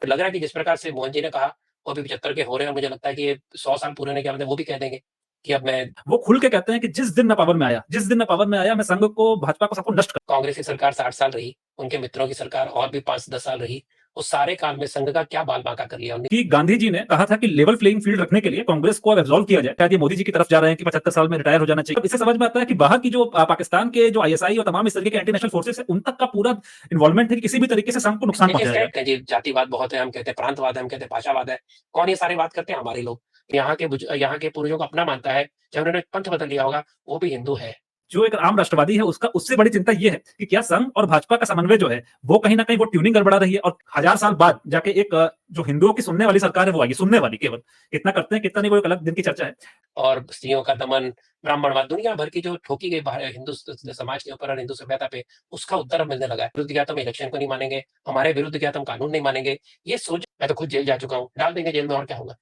लग रहा है कि जिस प्रकार से मोहन जी ने कहा, वो अभी 75 के हो रहे हैं और मुझे लगता है कि ये 100 साल पूरे होने के बाद वो भी कह देंगे कि अब मैं वो खुल के कहते हैं कि जिस दिन मैं पावर में आया, जिस दिन मैं पावर में आया, मैं संघ को, भाजपा को, सबको नष्ट कर। कांग्रेस की सरकार 60 साल रही, उनके मित्रों की सरकार और भी 5-10 साल रही। उस सारे काल में संघ का क्या बाल बांका कर लिया उन्होंने? कि गांधी जी ने कहा था कि लेवल प्लेइंग फील्ड रखने के लिए कांग्रेस को अब एब्सॉल्व किया जाए। शायद ये मोदी जी की तरफ जा रहे हैं कि 75 साल में रिटायर हो जाना चाहिए। अब इससे समझ में आता है कि बाहर की जो पाकिस्तान के जो आईएसआई और तमाम इस तरीके के एंटी नेशनल फोर्सेस है, उन तक का पूरा इन्वॉल्वमेंट है कि किसी भी तरीके से संघ को नुकसान देखिए, पहुंचाया कहते हैं जी जातिवाद बहुत है, हम कहते हैं प्रांतवाद है, हम कहते हैं भाषावाद है। कौन ये सारी बात करते हैं? हमारे लोग। यहाँ के पूर्वजों को अपना मानता है, चाहे उन्होंने पंथ बदल लिया होगा, वो भी हिंदू है। जो एक आम राष्ट्रवादी है उसका उससे बड़ी चिंता ये है कि क्या संघ और भाजपा का समन्वय जो है वो कहीं ना कहीं वो ट्यूनिंग गड़बड़ा रही है और 1000 साल बाद जाके एक जो हिंदुओं की सुनने वाली सरकार है वो आएगी। सुनने वाली केवल, कितना करते हैं कितना नहीं वो एक अलग दिन की चर्चा है। और स्त्रियों का दमन, ब्राह्मणवाद, दुनिया भर की जो ठोकी गई हिंदू समाज के ऊपर और हिंदू सभ्यता पे, उसका उत्तर अब मिलने लगा है। विरुद्ध गया तो हम इलेक्शन को नहीं मानेंगे, हमारे विरुद्ध गया तो हम कानून नहीं मानेंगे। ये सोच, मैं तो खुद जेल जा चुका हूँ, डाल देंगे जेल में और क्या होगा।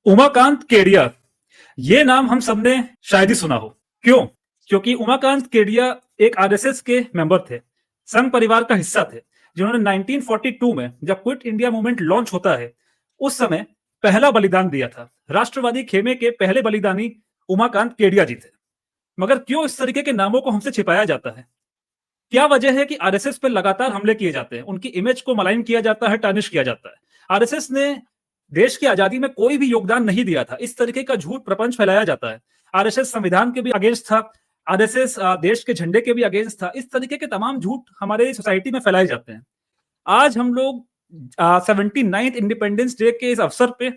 उमाकांत केडिया, ये नाम हम सबने शायद ही सुना हो। क्यों? क्योंकि उमाकांत केडिया एक आरएसएस के मेंबर थे, संघ परिवार का हिस्सा थे, जिन्होंने 1942 में जब क्विट इंडिया मूवमेंट लॉन्च होता है उस समय पहला बलिदान दिया था। राष्ट्रवादी खेमे के पहले बलिदानी उमाकांत केडिया जी थे। मगर क्यों इस तरीके के नामों को हमसे छिपाया जाता है? क्या वजह है कि आरएसएस पर लगातार हमले किए जाते हैं, उनकी इमेज को मलाइन किया जाता है, टार्निश किया जाता है? आरएसएस ने देश की आजादी में कोई भी योगदान नहीं दिया था, इस तरीके का झूठ प्रपंच फैलाया जाता है। आरएसएस संविधान के भी अगेंस्ट था, आरएसएस देश के झंडे के भी अगेंस्ट था। इस तरीके के तमाम झूठ हमारे सोसाइटी में फैलाए जाते हैं। आज हम लोग 79th इंडिपेंडेंस डे के इस अवसर पे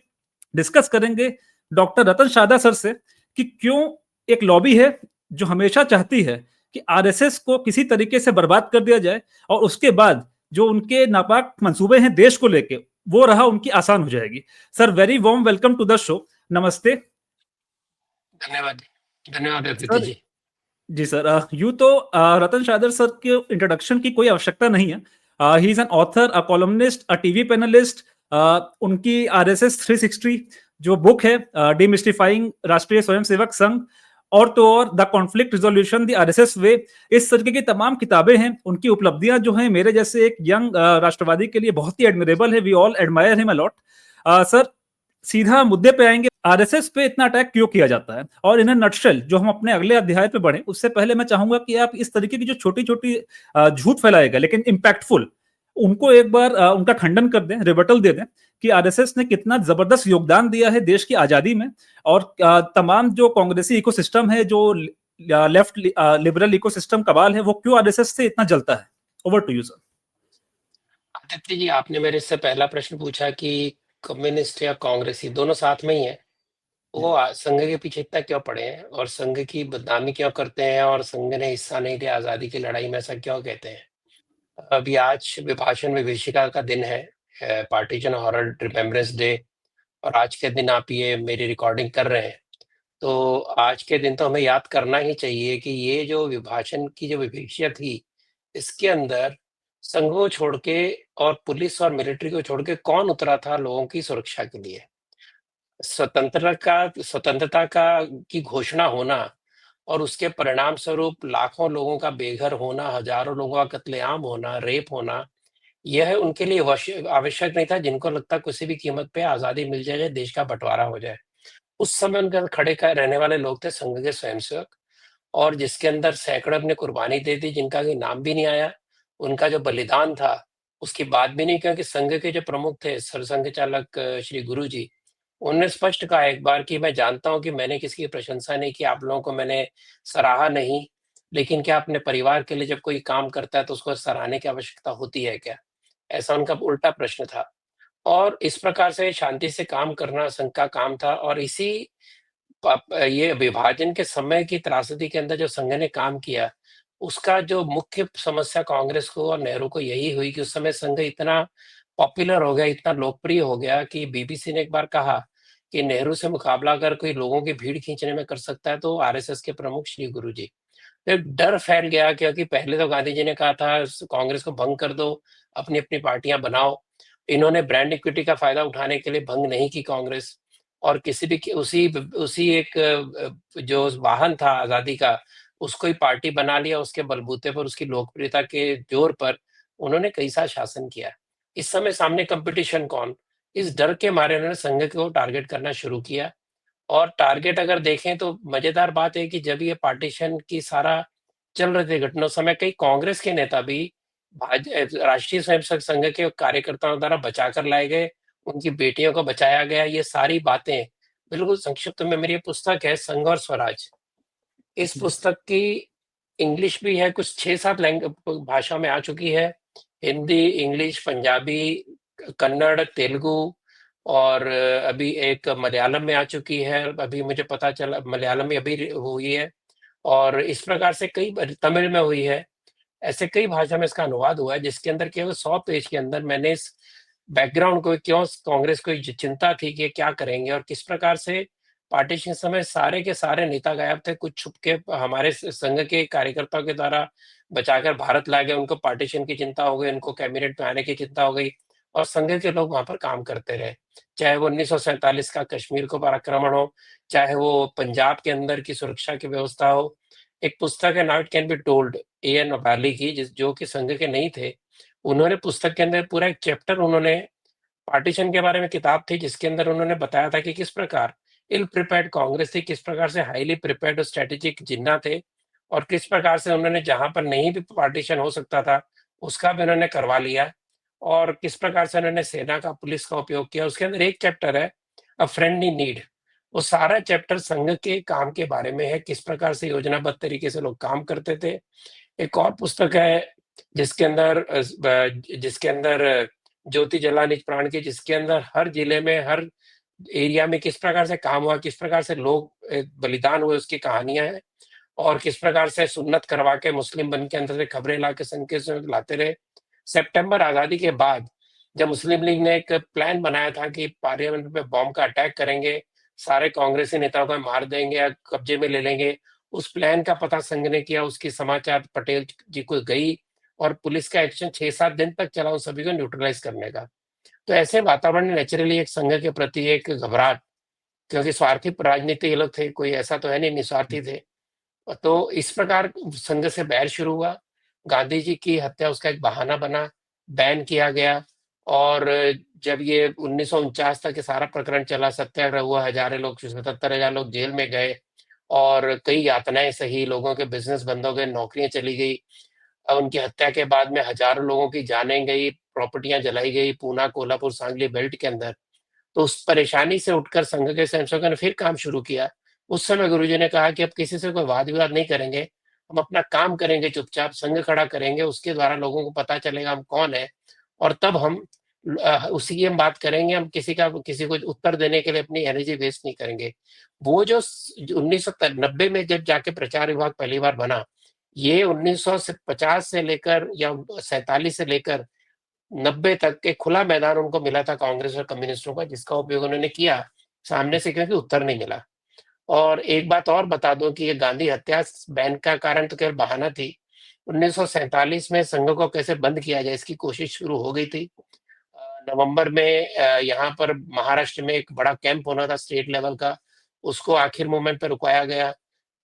डिस्कस करेंगे डॉक्टर रतन शादा सर से कि क्यों एक लॉबी है जो हमेशा चाहती है कि आरएसएस को किसी तरीके से बर्बाद कर दिया जाए और उसके बाद जो उनके नापाक मंसूबे हैं देश को लेके वो रहा उनकी आसान हो जाएगी। Sir, very warm welcome to the show. नमस्ते। धन्यवाद, धन्यवाद अदिति सर, जी। जी सर, यूं तो रतन शादर सर के इंट्रोडक्शन की कोई आवश्यकता नहीं है। He is an author, a columnist, a TV panelist. उनकी आरएसएस 360 जो बुक है, डिमिस्टिफाइंग राष्ट्रीय स्वयंसेवक संघ, और तो और the conflict resolution the RSS way, इस तरीके की तमाम किताबें हैं। उनकी उपलब्धियां जो हैं मेरे जैसे एक यंग राष्ट्रवादी के लिए बहुत ही एडमिरेबल है। We all admire him a lot. Sir, सीधा मुद्दे पे आएंगे, आरएसएस पे इतना अटैक क्यों किया जाता है? और इन नटशेल जो हम अपने अगले अध्याय पे बढ़े उससे पहले मैं चाहूंगा कि आप इस तरीके की जो छोटी छोटी झूठ फैलाए गए लेकिन इम्पैक्टफुल, उनको एक बार उनका खंडन कर दें, रिबटल दे दें कि आरएसएस ने कितना जबरदस्त योगदान दिया है देश की आजादी में। और तमाम जो कांग्रेसी इकोसिस्टम है, जो लेफ्ट लिबरल इकोसिस्टम कबाल है, वो क्यों आरएसएस से इतना जलता है? Over to you sir. Aditya ji, आपने मेरे से पहला प्रश्न पूछा कि कम्युनिस्ट या कांग्रेसी दोनों साथ में ही है, वो संघ के पीछे इतना क्यों पड़े हैं और संघ की बदनामी क्यों करते हैं और संघ ने हिस्सा नहीं लिया आजादी की लड़ाई में, ऐसा क्यों कहते हैं? अभी आज विभाजन विभीषिका का दिन है, पार्टीशन हॉरर रिमेम्बरेंस डे, और आज के दिन आप ये मेरी रिकॉर्डिंग कर रहे हैं, तो आज के दिन तो हमें याद करना ही चाहिए कि ये जो विभाजन की जो विभीषिका थी, इसके अंदर संघ को छोड़ के और पुलिस और मिलिट्री को छोड़ के कौन उतरा था लोगों की सुरक्षा के लिए? स्वतंत्रता का की घोषणा होना और उसके परिणाम स्वरूप लाखों लोगों का बेघर होना, हजारों लोगों का कत्लेआम होना, रेप होना, यह उनके लिए आवश्यक नहीं था, जिनको लगता किसी भी कीमत पे आजादी मिल जाए, देश का बंटवारा हो जाए। उस समय उनके खड़े रहने वाले लोग थे संघ के स्वयंसेवक, और जिसके अंदर सैकड़ों अपनी कुर्बानी दे दी, जिनका कोई नाम भी नहीं आया। उनका जो बलिदान था उसकी बात भी नहीं, क्योंकि संघ के जो प्रमुख थे सरसंघ चालक श्री गुरु जी, उन्होंने स्पष्ट कहा एक बार कि मैं जानता हूं कि मैंने किसी की प्रशंसा नहीं की, आप लोगों को मैंने सराहा नहीं, लेकिन क्या अपने परिवार के लिए जब कोई काम करता है तो उसको सराहने की आवश्यकता होती है क्या? ऐसा उनका उल्टा प्रश्न था। और इस प्रकार से शांति से काम करना संघ का काम था, और इसी ये विभाजन के समय की त्रासदी के अंदर जो संघ ने काम किया, उसका जो मुख्य समस्या कांग्रेस को और नेहरू को यही हुई कि उस समय संघ इतना पॉपुलर हो गया, इतना लोकप्रिय हो गया कि बीबीसी ने एक बार कहा कि नेहरू से मुकाबला अगर कोई लोगों की भीड़ खींचने में कर सकता है तो आरएसएस के प्रमुख श्री गुरु जी। तो एक डर फैल गया, क्योंकि पहले तो गांधी जी ने कहा था कांग्रेस को भंग कर दो, अपनी अपनी पार्टियां बनाओ। इन्होंने ब्रांड इक्विटी का फायदा उठाने के लिए भंग नहीं की कांग्रेस, और किसी भी उसी उसी एक जो वाहन था आजादी का, उसको ही पार्टी बना लिया, उसके बलबूते पर, उसकी लोकप्रियता के जोर पर उन्होंने कई साल शासन किया। इस समय सामने कंपटीशन कौन? इस डर के मारे उन्होंने संघ को टारगेट करना शुरू किया। और टारगेट अगर देखें तो मजेदार बात है कि जब ये पार्टीशन की सारा चल रहे थे घटना, उस समय कई कांग्रेस के नेता भी राष्ट्रीय स्वयंसेवक संघ के कार्यकर्ताओं द्वारा बचाकर लाए गए, उनकी बेटियों को बचाया गया। ये सारी बातें बिल्कुल संक्षिप्त में मेरी ये पुस्तक है संघ और स्वराज। इस पुस्तक की इंग्लिश भी है, कुछ 6-7 भाषा में आ चुकी है। हिंदी, इंग्लिश, पंजाबी, कन्नड़, तेलुगु और अभी एक मलयालम में आ चुकी है। अभी मुझे पता चला मलयालम में अभी हुई है और इस प्रकार से कई तमिल में हुई है। ऐसे कई भाषा में इसका अनुवाद हुआ है, जिसके अंदर केवल 100 पेज के अंदर मैंने इस बैकग्राउंड को, क्यों कांग्रेस को चिंता थी कि क्या करेंगे और किस प्रकार से पार्टीशन के समय सारे के सारे नेता गायब थे, कुछ छुप के हमारे संघ के कार्यकर्ताओं के द्वारा बचाकर भारत लाए गए। उनको पार्टीशन की चिंता हो गई, उनको कैबिनेट में आने की चिंता हो गई और संघ के लोग वहां पर काम करते रहे। चाहे वो 1947 का कश्मीर को पर आक्रमण हो, चाहे वो पंजाब के अंदर की सुरक्षा की व्यवस्था हो। एक पुस्तक है now it can be told, A.N. Valley की, जो कि संघ के नहीं थे। उन्होंने पुस्तक के अंदर पूरा एक चैप्टर उन्होंने पार्टीशन के बारे में किताब थी, जिसके अंदर उन्होंने बताया था कि किस प्रकार इल प्रिपेयर्ड कांग्रेस थी, किस प्रकार से हाईली प्रिपेयर्ड और स्ट्रेटेजिक जिन्ना थे और किस प्रकार से उन्होंने जहां पर नहीं भी पार्टीशन हो सकता था उसका भी उन्होंने करवा लिया और किस प्रकार से उन्होंने सेना का, पुलिस का उपयोग किया। उसके अंदर एक चैप्टर है अ फ्रेंड इन नीड। वो सारा चैप्टर संघ के काम के बारे में है, किस प्रकार से योजनाबद्ध तरीके से लोग काम करते थे। एक और पुस्तक है जिसके अंदर ज्योति जला निज प्राण की, जिसके अंदर हर जिले में, हर एरिया में किस प्रकार से काम हुआ, किस प्रकार से लोग बलिदान हुए, उसकी कहानियां हैं और किस प्रकार से सुन्नत करवा के मुस्लिम बन के अंदर से खबरें ला के संघ के लाते रहे। सितंबर आजादी के बाद जब मुस्लिम लीग ने एक प्लान बनाया था कि पार्लियामेंट पे बॉम्ब का अटैक करेंगे, सारे कांग्रेसी नेताओं को मार देंगे या कब्जे में ले लेंगे, उस प्लान का पता संघ ने किया। उसकी समाचार पटेल जी को गई और पुलिस का एक्शन 6-7 दिन तक चला उन सभी को न्यूट्रलाइज करने का। तो ऐसे वातावरण में नेचुरली एक संघ के प्रति एक घबराहट, क्योंकि स्वार्थी राजनीति ये लोग थे, कोई ऐसा तो है नहीं, निस्वार्थी थे। तो इस प्रकार संघ से बैर शुरू हुआ। गांधी जी की हत्या उसका एक बहाना बना, बैन किया गया और जब ये 1949 तक ये सारा प्रकरण चला, सत्याग्रह हुआ, हजारों लोग, 77,000 लोग जेल में गए और कई यातनाएं सही, लोगों के बिजनेस बंद हो गए, नौकरियां चली गई। उनकी हत्या के बाद में हजारों लोगों की जानें गई, प्रॉपर्टियां जलाई गई पूना, कोल्हापुर, सांगली बेल्ट के अंदर। तो उस परेशानी से उठकर संघ के स्वयंसेवकों ने फिर काम शुरू किया। उस समय गुरुजी ने कहा कि अब किसी से कोई वाद विवाद नहीं करेंगे, हम अपना काम करेंगे, चुपचाप संघ खड़ा करेंगे, उसके द्वारा लोगों को पता चलेगा हम कौन है और तब हम उसी की हम बात करेंगे। हम किसी को उत्तर देने के लिए अपनी एनर्जी वेस्ट नहीं करेंगे। वो जो 1990 में जब जाके प्रचार विभाग पहली बार बना, ये 1950 से लेकर या 47 से लेकर 90 तक के खुला मैदान उनको मिला था कांग्रेस और कम्युनिस्टों का, जिसका उपयोग उन्होंने किया सामने से, क्योंकि उत्तर नहीं मिला। और एक बात और बता दूं कि ये गांधी हत्या बैन का कारण तो केवल बहाना थी। 1947 में संघ को कैसे बंद किया जाए इसकी कोशिश शुरू हो गई थी। नवंबर में यहाँ पर महाराष्ट्र में एक बड़ा कैंप होना था स्टेट लेवल का, उसको आखिर मोमेंट पर रुकाया गया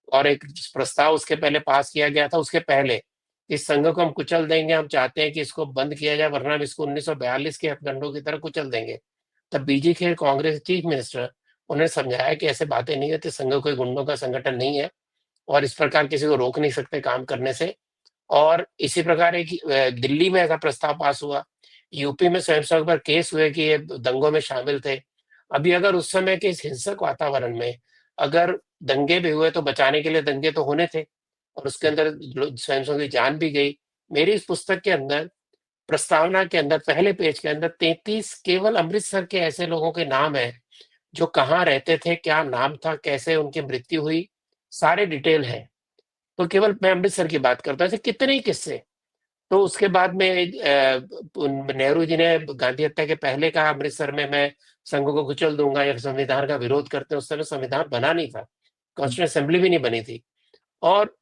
और एक प्रस्ताव उसके पहले पास किया गया था। उसके पहले इस संघ को हम कुचल देंगे, हम चाहते हैं कि इसको बंद किया जाए, वरना हम इसको 1942 के हथकंडों की तरह कुचल देंगे। तब बीजी खेर, कांग्रेस चीफ मिनिस्टर, उन्हें समझाया कि ऐसे बातें नहीं होती, संघ कोई गुंडों का संगठन नहीं है और इस प्रकार किसी को रोक नहीं सकते काम करने से। और इसी प्रकार एक दिल्ली में ऐसा प्रस्ताव पास हुआ। यूपी में स्वयंसेवक पर केस हुए कि ये दंगों में शामिल थे। अभी अगर उस समय के इस हिंसक वातावरण में अगर दंगे भी हुए तो बचाने के लिए दंगे तो होने थे और उसके अंदर स्वयंसेवक की जान भी गई। मेरी इस पुस्तक के अंदर प्रस्तावना के अंदर पहले पेज के अंदर 33 केवल अमृतसर के ऐसे लोगों के नाम है जो कहाँ रहते थे, क्या नाम था, कैसे उनकी मृत्यु हुई, सारे डिटेल है। तो केवल मैं अमृतसर की बात करता हूँ, ऐसे कितने ही किस्से। तो उसके बाद में नेहरू जी ने गांधी हत्या के पहले कहा अमृतसर में मैं संघ को कुचल दूंगा या संविधान का विरोध करते हैं। उस समय संविधान बना नहीं था, कॉन्स्टिट्यूशन असेंबली भी नहीं बनी थी। और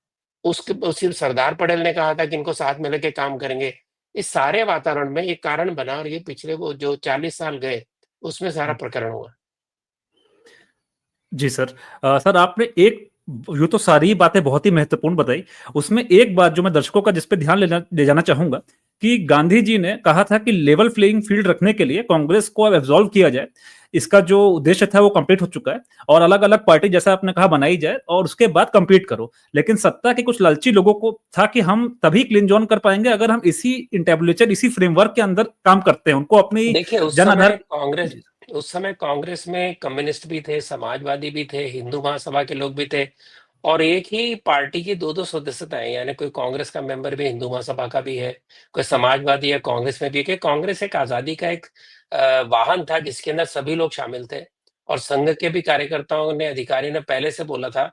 उसके उसी सरदार पटेल ने कहा था कि इनको साथ में लेके काम करेंगे। इस सारे वातावरण में एक कारण बना और ये पिछले वो जो 40 साल गए उसमें सारा प्रकरण हुआ। जी सर। सर आपने एक ये तो सारी बातें बहुत ही महत्वपूर्ण बताई। उसमें एक बात जो मैं दर्शकों का जिस पे ध्यान ले जाना चाहूंगा कि गांधी जी ने कहा था कि लेवल प्लेइंग फील्ड रखने के लिए कांग्रेस को अब एब्सॉल्व किया जाए। इसका जो उद्देश्य था वो कंप्लीट हो चुका है और अलग अलग पार्टी जैसा आपने कहा बनाई जाए और उसके बाद कंपीट करो। लेकिन सत्ता के कुछ लालची लोगों को था कि हम तभी क्लीन जोन कर पाएंगे अगर हम इसी इंटेबुलेचर इसी फ्रेमवर्क के अंदर काम करते हैं। उनको अपनी देखिए, जन आधार। उस समय कांग्रेस में कम्युनिस्ट भी थे, समाजवादी भी थे, हिंदू महासभा के लोग भी थे, और एक ही पार्टी की दो दो सदस्यता है, यानी कोई कांग्रेस का मेंबर भी हिंदू महासभा का भी है, कोई समाजवादी है कांग्रेस में भी है, कि कांग्रेस एक आजादी का एक वाहन था जिसके अंदर सभी लोग शामिल थे। और संघ के भी कार्यकर्ताओं ने, अधिकारी ने पहले से बोला था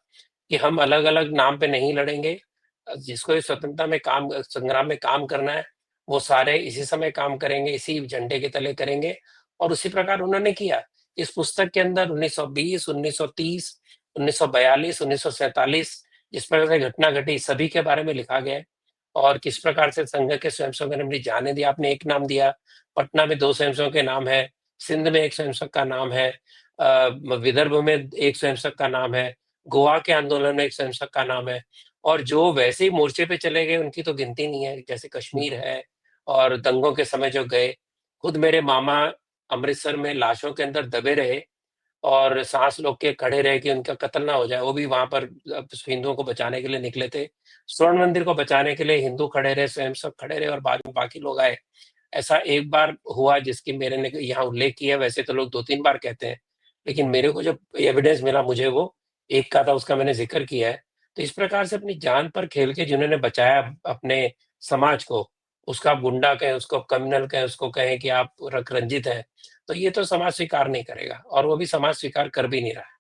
कि हम अलग अलग नाम पे नहीं लड़ेंगे, जिसको इस स्वतंत्रता में काम, संग्राम में काम करना है, वो सारे इसी समय काम करेंगे, इसी झंडे के तले करेंगे। और उसी प्रकार उन्होंने किया। इस पुस्तक के अंदर 1920, 1930, 1942, 1947 जिस प्रकार से घटना घटी, सभी के बारे में लिखा गया है। और किस प्रकार से संघ के स्वयंसेवकों ने अपनी जानें दी। आपने एक नाम दिया, पटना में 2 स्वयंसेवक के नाम है, सिंध में 1 स्वयंसेवक का नाम है, विदर्भ में 1 स्वयंसेवक का नाम है, गोवा के आंदोलन में 1 स्वयंसेवक का नाम है, और जो वैसे ही मोर्चे पे चले गए उनकी तो गिनती नहीं है, जैसे कश्मीर है, और दंगों के समय जो गए। खुद मेरे मामा अमृतसर में लाशों के अंदर दबे रहे और सांस रोक के खड़े रहे कि उनका कत्ल ना हो जाए, वो भी वहां पर हिंदुओं को बचाने के लिए निकले थे। स्वर्ण मंदिर को बचाने के लिए हिंदू खड़े रहे, स्वयं सब खड़े रहे, और बाद में बाकी लोग आए। ऐसा एक बार हुआ जिसकी मेरे ने यहाँ उल्लेख किया। वैसे तो लोग 2-3 बार कहते हैं, लेकिन मेरे को जब एविडेंस मिला, मुझे वो एक का था, उसका मैंने जिक्र किया है। तो इस प्रकार से अपनी जान पर खेल के जिन्होंने बचाया अपने समाज को, उसका आप गुंडा कहें, उसको कम्युनल कहें, उसको कहें कि आप रंजित हैं, तो ये तो समाज स्वीकार नहीं करेगा, और वो भी समाज स्वीकार कर भी नहीं रहा है।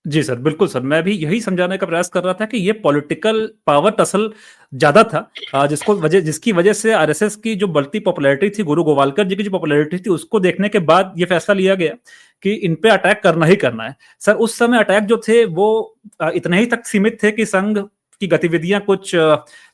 जी सर, बिल्कुल सर, मैं भी यही समझाने का प्रयास कर रहा था कि ये पॉलिटिकल पावर टसल ज्यादा था, जिसकी वजह से आरएसएस की जो बढ़ती पॉपुलैरिटी थी, गुरु गोवालकर जी की जो पॉपुलैरिटी थी, उसको देखने के बाद ये फैसला लिया गया कि इन पे अटैक करना ही करना है। सर, उस समय अटैक जो थे वो इतने ही तक सीमित थे कि संघ की गतिविधियां कुछ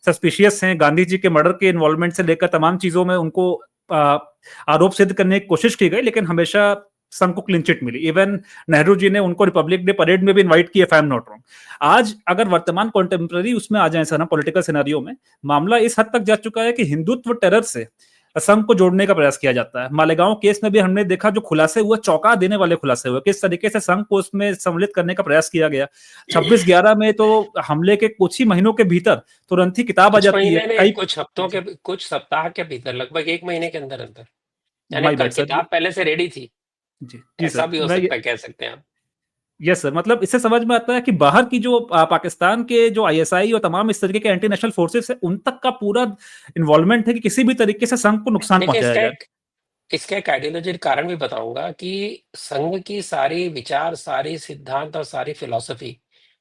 सस्पिशियस हैं। गांधी जी के मर्डर के इन्वॉल्वमेंट से लेकर तमाम चीजों में उनको आरोप सिद्ध करने की कोशिश की गई, लेकिन हमेशा संघ को क्लीन चिट मिली। इवन नेहरू जी ने उनको रिपब्लिक डे परेड में भी इनवाइट किया, if I am not wrong. आज अगर वर्तमान कॉन्टेम्प्ररी उसमें आ जाए सर, ना पॉलिटिकल सिनेरियो में मामला इस हद तक जा चुका है कि हिंदुत्व टेरर से संघ को जोड़ने का प्रयास किया जाता है। मालेगांव केस में भी हमने देखा, जो खुलासे हुए चौंका देने वाले खुलासे हुए, किस तरीके से संघ को उसमें सम्मिलित करने का प्रयास किया गया। 26/11 में तो हमले के कुछ ही महीनों के भीतर तुरंत ही किताब आ कुछ जाती है महीने नहीं, कई। कुछ हफ्तों के, कुछ सप्ताह के भीतर, लगभग 1 महीने के अंदर अंदर, यानी माई बैड सर। किताब पहले से रेडी थी, जी जी ऐसा सर, भी हो मैं सकता है, कह सकते हैं आप। यस सर, मतलब इससे समझ में आता है कि बाहर की जो पाकिस्तान के जो आईएसआई और तमाम इस तरीके के एंटी नेशनल फोर्सेस है, उन तक का पूरा इन्वॉल्वमेंट है कि किसी भी तरीके से संघ को नुकसान देखिए, पहुंचाया जाए। इसका एक आइडियोलॉजी कारण भी बताऊंगा कि संघ की सारी विचार, सारी सिद्धांत और सारी फिलॉसफी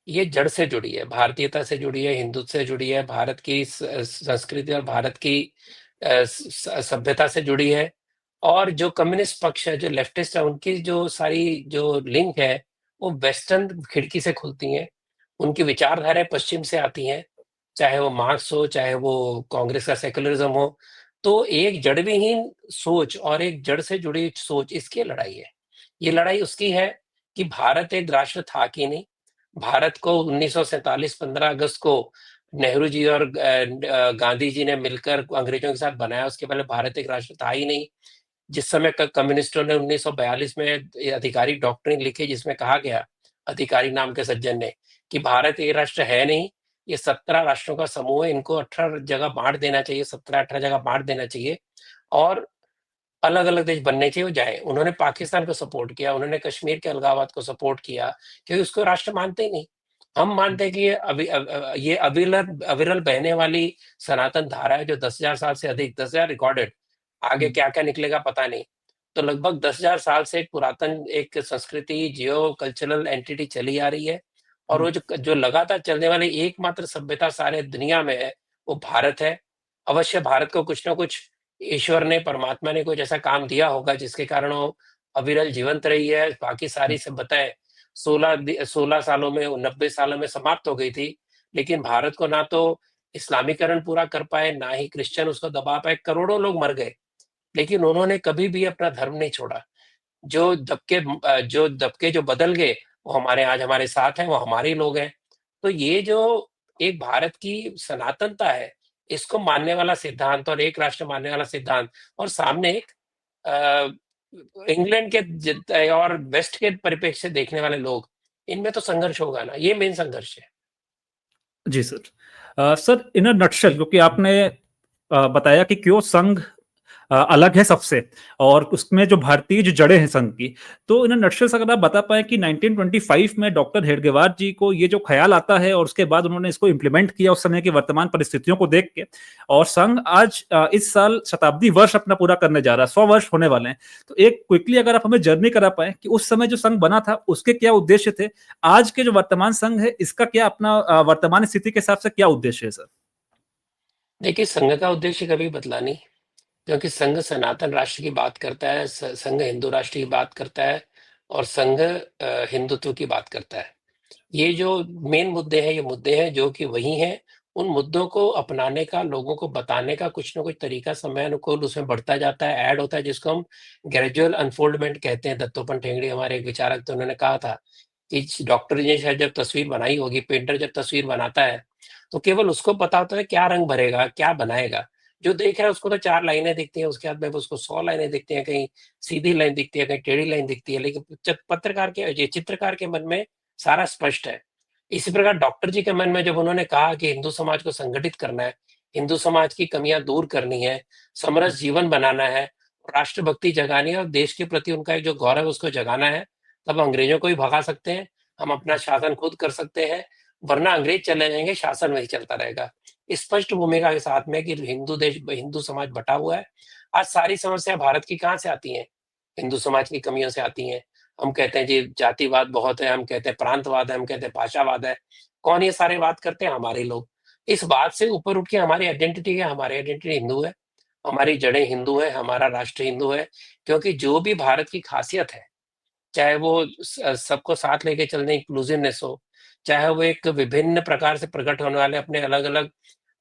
ये जड़ से जुड़ी है, भारतीयता से जुड़ी है, हिंदुत्व से जुड़ी है, भारत की संस्कृति और भारत की सभ्यता से जुड़ी है। और जो कम्युनिस्ट पक्ष है, जो लेफ्टिस्ट है, उनकी जो सारी जो लिंक है, वो वेस्टर्न खिड़की से खुलती हैं। उनकी विचारधाराएं पश्चिम से आती हैं, चाहे वो मार्क्स हो, चाहे वो कांग्रेस का सेकुलरिज्म हो। तो एक जड़ विहीन सोच और एक जड़ से जुड़ी सोच, इसकी लड़ाई है। ये लड़ाई उसकी है कि भारत एक राष्ट्र था कि नहीं। भारत को 1947 15 अगस्त को नेहरू जी और गांधी जी ने मिलकर अंग्रेजों के साथ बनाया। उसके पहले भारत एक राष्ट्र था ही नहीं। जिस समय कम्युनिस्टों ने 1942 में आधिकारिक डॉक्ट्रिन लिखी, जिसमें कहा गया, अधिकारी नाम के सज्जन ने, कि भारत एक राष्ट्र है नहीं, ये 17 राष्ट्रों का समूह है, इनको 18 जगह बांट देना चाहिए, 17-18 जगह बांट देना चाहिए, और अलग अलग देश बनने चाहिए, वो जाए। उन्होंने पाकिस्तान को सपोर्ट किया, उन्होंने कश्मीर के अलगाववाद को सपोर्ट किया, क्योंकि उसको राष्ट्र मानते ही नहीं। हम मानते हैं कि ये अविरल बहने वाली सनातन धारा है, जो 10,000 साल से अधिक, 10,000 रिकॉर्डेड, आगे क्या क्या निकलेगा पता नहीं। तो लगभग 10,000 साल से एक पुरातन एक संस्कृति, जियो कल्चरल एंटिटी चली आ रही है। और वो जो लगातार चलने वाली एकमात्र सभ्यता सारे दुनिया में है, वो भारत है। अवश्य भारत को कुछ ना कुछ ईश्वर ने, परमात्मा ने कुछ ऐसा काम दिया होगा जिसके कारण वो अविरल जीवंत रही है। बाकी सारी सभ्यताएं 16 सालों में, 90 सालों में समाप्त हो गई थी, लेकिन भारत को ना तो इस्लामीकरण पूरा कर पाए, ना ही क्रिश्चियन उसको दबा पाए। करोड़ों लोग मर गए, लेकिन उन्होंने कभी भी अपना धर्म नहीं छोड़ा। जो दबके जो बदल गए, वो हमारे आज हमारे साथ हैं, वो हमारे ही लोग हैं। तो ये जो एक भारत की सनातनता है, इसको मानने वाला सिद्धांत और एक राष्ट्र मानने वाला सिद्धांत, और सामने एक इंग्लैंड के और वेस्ट के परिप्रेक्ष्य से देखने वाले लोग, इनमें तो संघर्ष होगा ना, ये मेन संघर्ष है। जी sir. Sir in a nutshell, क्योंकि आपने बताया कि क्यों संघ अलग है सबसे, और उसमें जो भारतीय जो जड़ें हैं संघ की, तो इन अ नटशेल अगर आप बता पाए कि 1925 में डॉक्टर हेडगेवार जी को ये जो ख्याल आता है और उसके बाद उन्होंने इसको इम्प्लीमेंट किया उस समय की वर्तमान परिस्थितियों को देख के, और संघ आज इस साल शताब्दी वर्ष अपना पूरा करने जा रहा है, 100 वर्ष होने वाले हैं। तो एक क्विकली अगर आप हमें जर्नी करा पाए कि उस समय जो संघ बना था उसके क्या उद्देश्य थे, आज के जो वर्तमान संघ है इसका क्या अपना वर्तमान स्थिति के हिसाब से क्या उद्देश्य है सर? देखिए, संघ का उद्देश्य कभी बदला नहीं, क्योंकि संघ सनातन राष्ट्र की बात करता है, संघ हिंदू राष्ट्र की बात करता है, और संघ हिंदुत्व की बात करता है। ये जो मेन मुद्दे हैं, ये मुद्दे हैं जो कि वही हैं। उन मुद्दों को अपनाने का, लोगों को बताने का कुछ ना कुछ तरीका समय अनुकूल उसमें बढ़ता जाता है, ऐड होता है, जिसको हम ग्रेजुअल अनफोल्डमेंट कहते हैं। दत्तोपंत ठेंगड़ी हमारे एक विचारक थे, उन्होंने कहा था कि डॉक्टर जी ने शायद जब तस्वीर बनाई होगी, पेंटर जब तस्वीर बनाता है, तो केवल उसको पता होता है क्या रंग भरेगा, क्या बनाएगा। जो देख रहा है उसको तो 4 लाइनें दिखती हैं, उसके बाद में उसको 100 लाइनें दिखती हैं, कहीं सीधी लाइन दिखती है, कहीं टेढ़ी लाइन दिखती है, लेकिन पत्रकार के, ये चित्रकार के मन में सारा स्पष्ट है। इसी प्रकार डॉक्टर जी के मन में जब उन्होंने कहा कि हिंदू समाज को संगठित करना है, हिंदू समाज की कमियां दूर करनी है, समरस जीवन बनाना है, राष्ट्रभक्ति जगानी है, और देश के प्रति उनका एक जो गौरव है उसको जगाना है, तब अंग्रेजों को भी भगा सकते हैं, हम अपना शासन खुद कर सकते हैं, वरना अंग्रेज चले जाएंगे, शासन वही चलता रहेगा। स्पष्ट भूमिका के साथ में कि हिंदू समाज बटा हुआ है। आज सारी समस्या भारत की कहाँ से आती है? हिंदू समाज की कमियों से आती हैं। हम कहते हैं जी जातिवाद बहुत है, हम कहते हैं प्रांतवाद है, हम कहते हैं भाषावाद है। कौन ये सारे बात करते हैं? हमारे लोग। इस बात से ऊपर उठ के हमारी आइडेंटिटी है, हमारी आइडेंटिटी हिंदू है, हमारी जड़ें हिंदू है, हमारा राष्ट्र हिंदू है। क्योंकि जो भी भारत की खासियत है, चाहे वो सबको साथ लेके चलने इंक्लूसिवनेस हो, चाहे वो एक विभिन्न प्रकार से प्रकट होने वाले अपने अलग अलग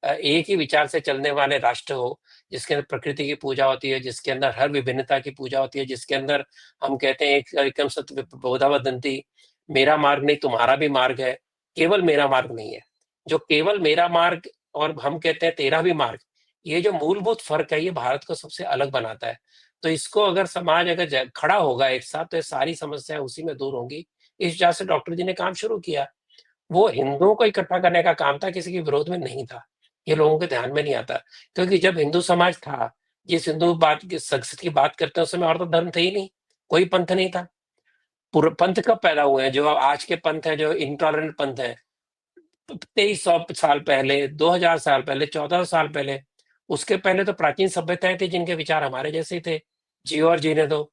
एक ही विचार से चलने वाले राष्ट्र हो, जिसके अंदर प्रकृति की पूजा होती है, जिसके अंदर हर विभिन्नता की पूजा होती है, जिसके अंदर हम कहते हैं एक एकम सत्य बोधा वदंती, मेरा मार्ग नहीं तुम्हारा भी मार्ग है, केवल मेरा मार्ग नहीं है। जो केवल मेरा मार्ग और हम कहते हैं तेरा भी मार्ग, ये जो मूलभूत फर्क है, ये भारत को सबसे अलग बनाता है। तो इसको अगर समाज अगर खड़ा होगा एक साथ, तो ये सारी समस्याएं उसी में दूर होंगी। इस वजह से डॉक्टर जी ने काम शुरू किया। वो हिंदुओं को इकट्ठा करने का काम था, किसी के विरोध में नहीं था। ये लोगों के ध्यान में नहीं आता, क्योंकि जब हिंदू समाज था, जिस हिंदू बात की संस्कृत की बात करते हैं, उस समय और तो धर्म थे ही नहीं, कोई पंथ नहीं था। पूरे पंथ कब पैदा हुए हैं? जो आज के पंथ हैं, जो इंटॉलरेंट पंथ हैं, 2300 साल पहले, 2000 साल पहले, 1400 साल पहले। उसके पहले तो प्राचीन सभ्यताएं थी जिनके विचार हमारे जैसे ही थे, जियो और जीने दो,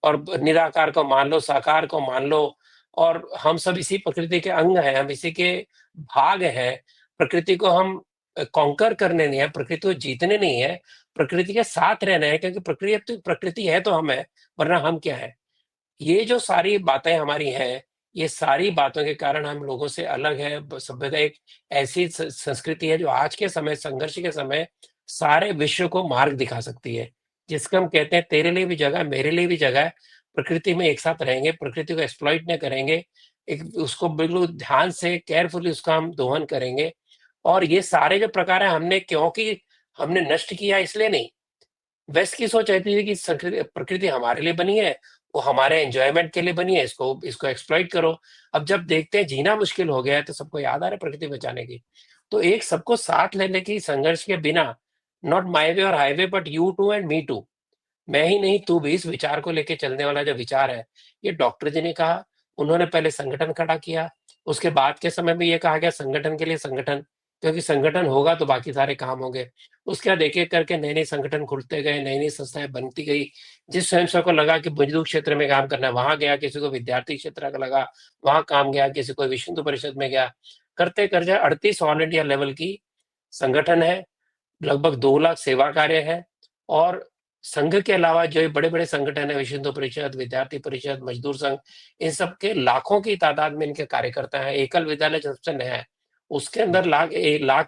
और निराकार को मान लो, साकार को मान लो, और हम सब इसी प्रकृति के अंग हैं, हम इसी के भाग हैं। प्रकृति को हम कॉन्कर करने नहीं है, प्रकृति को जीतने नहीं है, प्रकृति के साथ रहना है, क्योंकि प्रकृति है तो हम है, वरना हम क्या है? ये जो सारी बातें हमारी हैं, ये सारी बातों के कारण हम लोगों से अलग है। सभ्यता एक ऐसी संस्कृति है जो आज के समय, संघर्ष के समय, सारे विश्व को मार्ग दिखा सकती है, जिसको हम कहते हैं तेरे लिए भी जगह है, मेरे लिए भी जगह है। प्रकृति में एक साथ रहेंगे, प्रकृति को एक्सप्लॉइट नहीं करेंगे, एक उसको बिल्कुल ध्यान से केयरफुली उसका हम दोहन करेंगे। और ये सारे जो प्रकार है, हमने क्योंकि हमने नष्ट किया इसलिए नहीं। वेस्ट की सोच रहती थी कि प्रकृति हमारे लिए बनी है, वो हमारे एंजॉयमेंट के लिए बनी है, इसको इसको एक्सप्लॉइट करो। अब जब देखते हैं जीना मुश्किल हो गया है, तो सबको याद आ रहा है प्रकृति बचाने की। तो एक सबको साथ लेने की संघर्ष के बिना, not my way or highway but you too and me too, मैं ही नहीं तू भी, इस विचार को लेके चलने वाला जो विचार है, ये डॉक्टर जी ने कहा। उन्होंने पहले संगठन खड़ा किया, उसके बाद के समय में ये कहा गया संगठन के लिए संगठन, क्योंकि संगठन होगा तो बाकी सारे काम होंगे। उसके बाद एक-एक करके नए-नए संगठन खुलते गए, नई-नई संस्थाएँ बनती गई। जिस स्वयंसेवक को लगा कि मजदूर क्षेत्र में काम करना है, वहाँ गया, किसी को विद्यार्थी क्षेत्र का लगा, वहाँ काम गया, किसी को विश्व हिंदू परिषद में गया। करते-करते 38 ऑल इंडिया लेवल की संगठन है, लगभग 2 लाख सेवा कार्य है, और संघ के अलावा जो ये बड़े-बड़े संगठन है, विश्व हिंदू परिषद, विद्यार्थी परिषद, मजदूर संघ, इन सब के लाखों की तादाद में इनके कार्यकर्ता हैं। एकल विद्यालय जो सबसे नया है, उसके अंदर लाख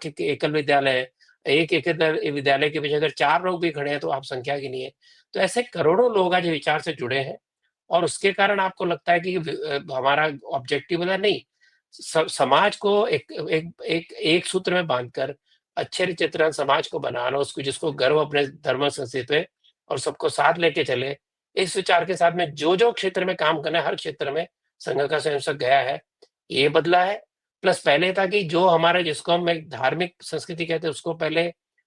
एक एकल विद्यालय है। एक एकल विद्यालय के पीछे अगर 4 लोग भी खड़े हैं, तो आप संख्या गिनिए। तो ऐसे करोड़ों लोग आज विचार से जुड़े हैं, और उसके कारण आपको लगता है कि हमारा ऑब्जेक्टिव है नहीं, समाज को एक सूत्र में बांधकर अच्छे चित्रण समाज को बनाना, उसको जिसको गर्व अपने धर्म और संस्कृति पे और सबको साथ लेके चले, इस विचार के साथ में जो क्षेत्र में काम करना है, हर क्षेत्र में संघ का स्वयंसेवक गया है, ये बदला है। प्लस पहले था कि जो हमारा जिसको हम एक धार्मिक संस्कृति कहते हैं उसको पहले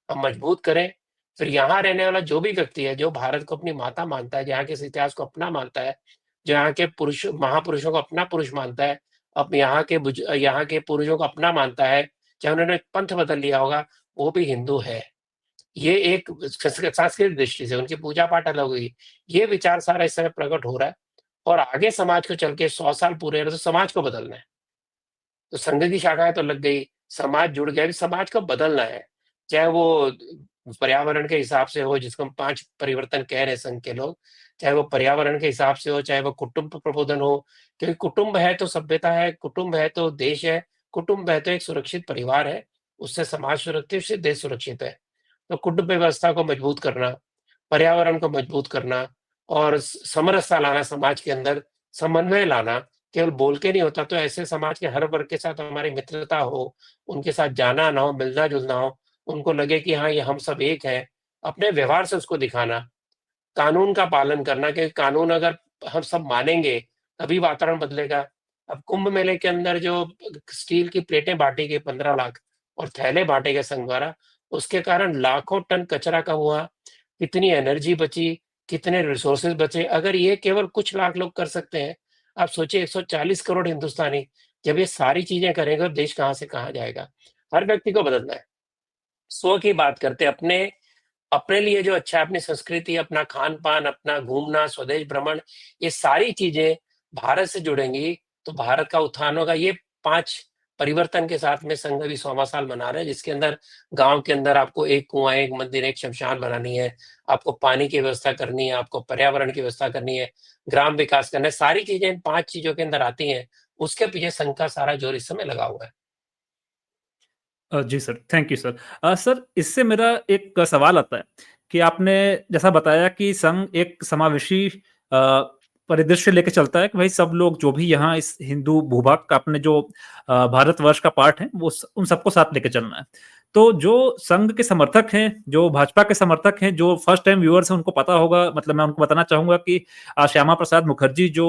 हम मजबूत करें, फिर यहाँ रहने वाला जो भी व्यक्ति है, जो भारत को अपनी माता मानता है, यहाँ के इस इतिहास को अपना मानता है, जो यहाँ के पुरुष महापुरुषों को अपना पुरुष मानता है, अब यहाँ के पूर्वजों को अपना मानता है, चाहे उन्होंने पंथ बदल लिया होगा, वो भी हिंदू है। ये एक सांस्कृतिक दृष्टि से उनकी पूजा पाठ अलग हुई। ये विचार सारा इस समय प्रकट हो रहा है और आगे समाज को चल के 100 साल पूरे हो रहे तो समाज को बदलना है। तो संघ की शाखाएँ तो लग गई, समाज जुड़ गया, अभी समाज को बदलना है। चाहे वो पर्यावरण के हिसाब से हो, जिसको हम 5 परिवर्तन कह रहे हैं संघ के लोग, चाहे वो पर्यावरण के हिसाब से हो, चाहे वो कुटुंब प्रबोधन हो, क्योंकि कुटुंब है तो सभ्यता है, कुटुंब है तो देश है, कुटुंब है तो एक सुरक्षित परिवार है, उससे समाज सुरक्षित, उससे देश सुरक्षित है। तो कुटुंब व्यवस्था को मजबूत करना, पर्यावरण को मजबूत करना और समरसता लाना समाज के अंदर, समन्वय लाना, केवल बोल के नहीं होता, तो ऐसे समाज के हर वर्ग के साथ हमारी मित्रता हो, उनके साथ जाना-आना हो, मिलना-जुलना हो, उनको लगे कि हाँ, ये हम सब एक हैं, अपने व्यवहार से उसको दिखाना, कानून का पालन करना कि कानून अगर हम सब मानेंगे, तभी वातावरण बदलेगा। अब कुंभ मेले के अंदर जो स्टील की प्लेटें बाँटी गई 15 लाख और थैले बाँटे गए संघ द्वारा, उसके कारण लाखों टन कचरा कम हुआ, कितनी एनर्जी बची, कितने रिसोर्सेज़ बचे। अगर ये केवल कुछ लाख लोग कर सकते हैं, आप सोचिए 140 करोड़ हिंदुस्तानी, जब ये सारी चीज़ें करेंगे, तो देश कहाँ से कहाँ जाएगा? हर व्यक्ति को बदलना है। स्व की बात करते हैं, अपने अपने लिए जो अच्छा है, अपनी संस्कृति, अपना खान-पान, अपना घूमना, स्वदेश भ्रमण, ये सारी चीज़ें भारत से जुड़ेंगी, तो भारत का उत्थान होगा। ये 5 परिवर्तन के साथ में संघ अभी 100वाँ साल मना रहा है, जिसके अंदर गाँव के अंदर आपको 1 कुआँ, 1 मंदिर, 1 श्मशान बनानी है, आपको पानी की व्यवस्था करनी है, आपको पर्यावरण की व्यवस्था करनी है, ग्राम विकास करना है, सारी चीज़ें इन 5 चीज़ों के अंदर आती हैं, उसके पीछे संघ का सारा जोर इस समय लगा हुआ है। जी sir, thank you sir. Sir इससे मेरा एक सवाल आता है कि आपने जैसा बताया कि संघ एक समावेशी परिदृश्य लेके चलता है कि भाई सब लोग जो भी यहाँ इस हिंदू भूभाग का अपने जो भारतवर्ष का पार्ट है वो उन सबको साथ लेके चलना है। तो जो संघ के समर्थक हैं, जो भाजपा के समर्थक हैं, जो फर्स्ट टाइम व्यूअर्स हैं उनको पता होगा, मतलब मैं उनको बताना चाहूंगा कि श्यामा प्रसाद मुखर्जी जो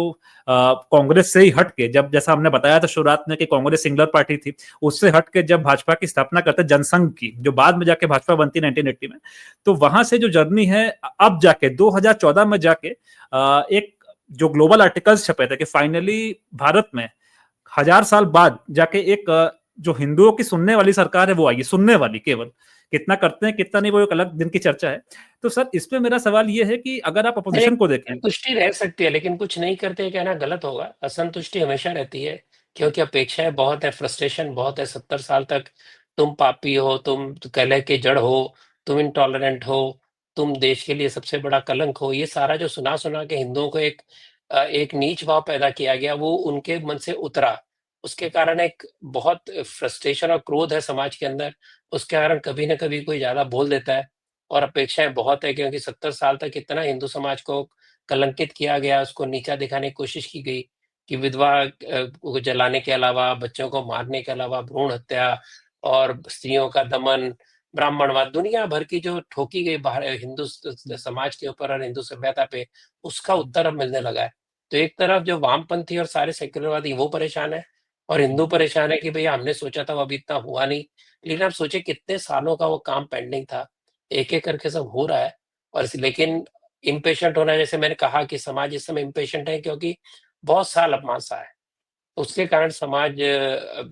कांग्रेस से ही हट के, जब जैसा हमने बताया था शुरुआत में कि कांग्रेस सिंगुलर पार्टी थी, उससे हट के जब भाजपा की स्थापना करते जनसंघ की, जो बाद में जाके भाजपा बनती 1980 में, तो वहां से जो जर्नी है अब जाके 2014 में जाके एक जो ग्लोबल आर्टिकल्स छपे थे कि फाइनली भारत में 1000 साल बाद जाके एक जो हिंदुओं की सुनने वाली सरकार है वो आई, सुनने वाली केवल, कितना करते हैं कितना नहीं वो एक अलग दिन की चर्चा है। तो सर इसमें मेरा सवाल ये है कि अगर आप अपोजिशन को देखें, संतुष्टि रह सकती है, लेकिन कुछ नहीं करते कहना गलत होगा। असंतुष्टि हमेशा रहती है, क्योंकि अपेक्षाएँ बहुत है, फ्रस्ट्रेशन बहुत है। 70 साल तक तुम पापी हो, तुम कलह के जड़ हो, तुम इंटॉलरेंट हो, तुम देश के लिए सबसे बड़ा कलंक हो। ये सारा जो सुना-सुना के हिंदुओं को एक नीच भाव पैदा किया गया, वो उनके मन से उतरा। उसके कारण एक बहुत फ्रस्ट्रेशन और क्रोध है समाज के अंदर। उसके कारण कभी न कभी कोई ज़्यादा बोल देता है और अपेक्षाएँ बहुत है, क्योंकि 70 साल तक इतना हिंदू समाज को कलंकित किया गया, उसको नीचा दिखाने की कोशिश की गई कि विधवा को जलाने के अलावा, बच्चों को मारने के अलावा भ्रूण हत्या और स्त्रियों का दमन, ब्राह्मणवाद, दुनिया भर की जो ठोकी गई बाहर हिंदू समाज के ऊपर और हिंदू सभ्यता पे, उसका उत्तर अब मिलने लगा है। तो एक तरफ जो वामपंथी और सारे सेक्युलरवादी वो परेशान है और हिंदू परेशान है कि भैया हमने सोचा था वो अभी इतना हुआ नहीं। लेकिन आप सोचिए कितने सालों का वो काम पेंडिंग था, एक-एक करके सब हो रहा है और लेकिन इम्पेशेंट होना, जैसे मैंने कहा कि समाज इस समय इम्पेशेंट है क्योंकि बहुत साल अपमासा है। उसके कारण समाज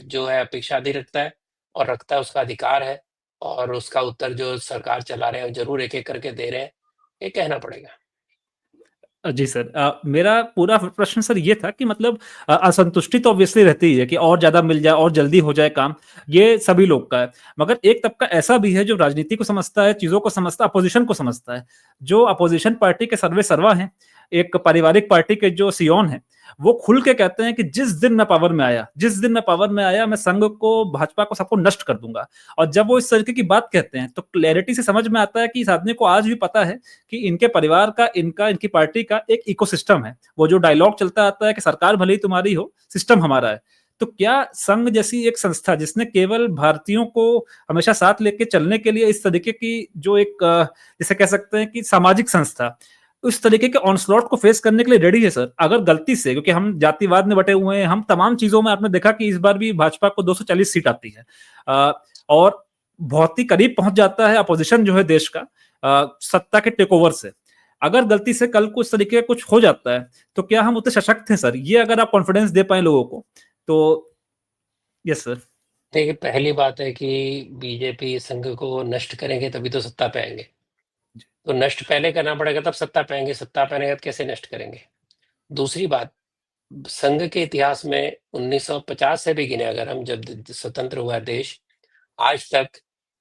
जो है अपेक्षा अधिक रखता है और रखता है, उसका अधिकार है और उसका उत्तर जो सरकार चला रहे हैं ज़रूर एक-एक करके दे रहे हैं, ये कहना पड़ेगा। जी सर, मेरा पूरा प्रश्न सर ये था कि मतलब असंतुष्टि तो ऑब्वियसली रहती ही है कि और ज्यादा मिल जाए और जल्दी हो जाए काम, ये सभी लोग का है। मगर एक तबका ऐसा भी है जो राजनीति को समझता है, चीजों को समझता है, अपोजिशन को समझता है। जो अपोजिशन पार्टी के सर्वे सर्वा हैं, एक पारिवारिक पार्टी के जो सियोन है, वो खुल के कहते हैं कि जिस दिन मैं पावर में आया मैं संघ को, भाजपा को, सबको नष्ट कर दूंगा। और जब वो इस तरीके की बात कहते हैं तो क्लैरिटी से समझ में आता है कि इस आदमी को आज भी पता है कि इनके परिवार का, इनकी पार्टी का एक इकोसिस्टम है। वो जो डायलॉग चलता आता है कि सरकार भले ही तुम्हारी हो, सिस्टम हमारा है। तो क्या संघ जैसी एक संस्था जिसने केवल भारतीयों को हमेशा साथ लेके चलने के लिए इस तरीके की जो एक जिसे कह सकते हैं कि सामाजिक संस्था, इस तरीके के ऑनस्लॉट को फेस करने के लिए रेडी है सर? अगर गलती से, क्योंकि हम जातिवाद में बटे हुए हैं, हम तमाम चीजों में, आपने देखा कि इस बार भी भाजपा को 240 सीट आती है और बहुत ही करीब पहुंच जाता है अपोजिशन जो है देश का सत्ता के टेक ओवर से। अगर गलती से कल को इस तरीके का कुछ हो जाता है तो क्या हम उतने सशक्त हैं सर? ये अगर आप कॉन्फिडेंस दे पाए लोगों को तो। Yes sir. देखिए, पहली बात है कि बीजेपी संघ को नष्ट करेंगे तभी तो सत्ता पे आएंगे। तो नष्ट पहले करना पड़ेगा तब सत्ता पे आएंगे, सत्ता पे आने कैसे नष्ट करेंगे। दूसरी बात, संघ के इतिहास में 1950 से भी गिने अगर हम, जब स्वतंत्र हुआ देश, आज तक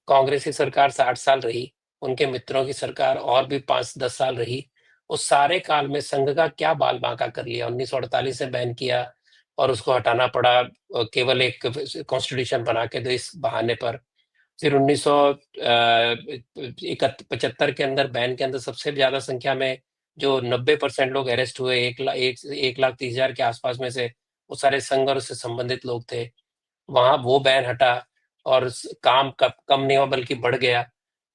कांग्रेस की सरकार 60 साल रही, उनके मित्रों की सरकार और भी 5-10 साल रही। उस सारे काल में संघ का क्या बाल बांका कर लिया। 1948 में बैन किया और उसको हटाना पड़ा केवल एक कॉन्स्टिट्यूशन बना के, तो इस बहाने पर फिर 1975 के अंदर बैन के अंदर सबसे ज्यादा संख्या में जो 90% लोग अरेस्ट हुए, 1,30,000 के आसपास में से वो सारे संघ और उससे संबंधित लोग थे। वहां वो बैन हटा और काम कम नहीं हुआ बल्कि बढ़ गया।